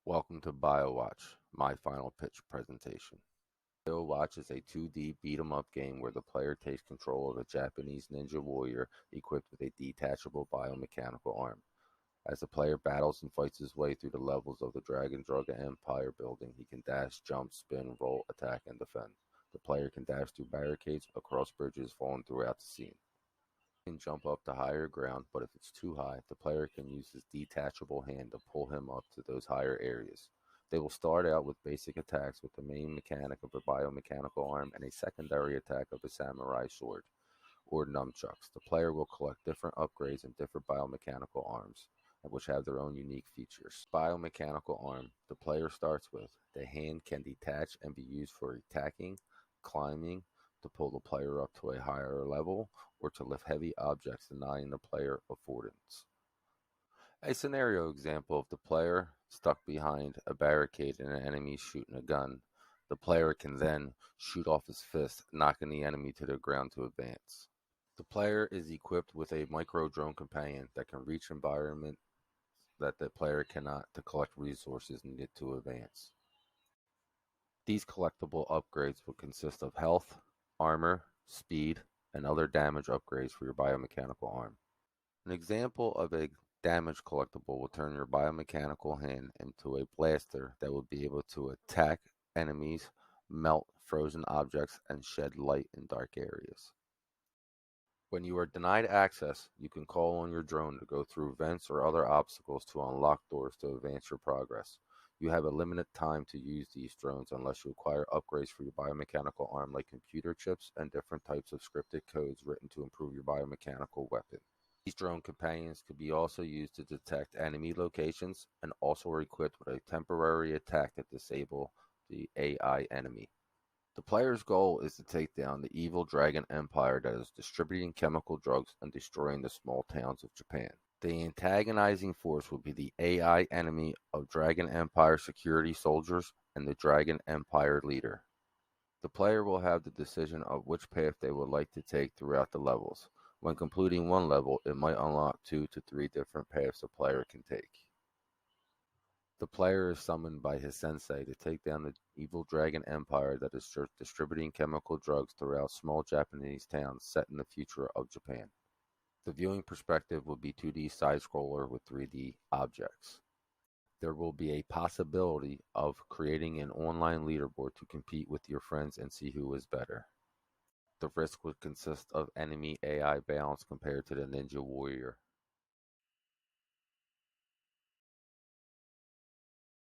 Welcome to BioWatch, my final pitch presentation. BioWatch is a 2D beat-em-up game where the player takes control of a Japanese ninja warrior equipped with a detachable biomechanical arm. As the player battles and fights his way through the levels of the Dragon Empire building, he can dash, jump, spin, roll, attack, and defend. The player can dash through barricades, across bridges, falling throughout the scene. He can jump up to higher ground, but if it's too high, the player can use his detachable hand to pull him up to those higher areas. They will start out with basic attacks with the main mechanic of a biomechanical arm and a secondary attack of a samurai sword or nunchucks. The player will collect different upgrades and different biomechanical arms, which have their own unique features. Biomechanical arm, the player starts with. The hand can detach and be used for attacking, climbing, to pull the player up to a higher level, or to lift heavy objects, denying the player affordance. A scenario example of the player stuck behind a barricade and an enemy shooting a gun. The player can then shoot off his fist, knocking the enemy to the ground to advance. The player is equipped with a micro drone companion that can reach environments that the player cannot to collect resources needed to advance. These collectible upgrades will consist of health, armor, speed, and other damage upgrades for your biomechanical arm. An example of a damage collectible will turn your biomechanical hand into a blaster that will be able to attack enemies, melt frozen objects, and shed light in dark areas. When you are denied access, you can call on your drone to go through vents or other obstacles to unlock doors to advance your progress. You have a limited time to use these drones unless you acquire upgrades for your biomechanical arm like computer chips and different types of scripted codes written to improve your biomechanical weapon. These drone companions could be also used to detect enemy locations and also are equipped with a temporary attack that disable the AI enemy. The player's goal is to take down the evil Dragon Empire that is distributing chemical drugs and destroying the small towns of Japan. The antagonizing force will be the AI enemy of Dragon Empire security soldiers and the Dragon Empire leader. The player will have the decision of which path they would like to take throughout the levels. When completing one level, it might unlock 2 to 3 different paths the player can take. The player is summoned by his sensei to take down the evil Dragon Empire that is distributing chemical drugs throughout small Japanese towns set in the future of Japan. The viewing perspective will be 2D side-scroller with 3D objects. There will be a possibility of creating an online leaderboard to compete with your friends and see who is better. The risk would consist of enemy AI balance compared to the ninja warrior.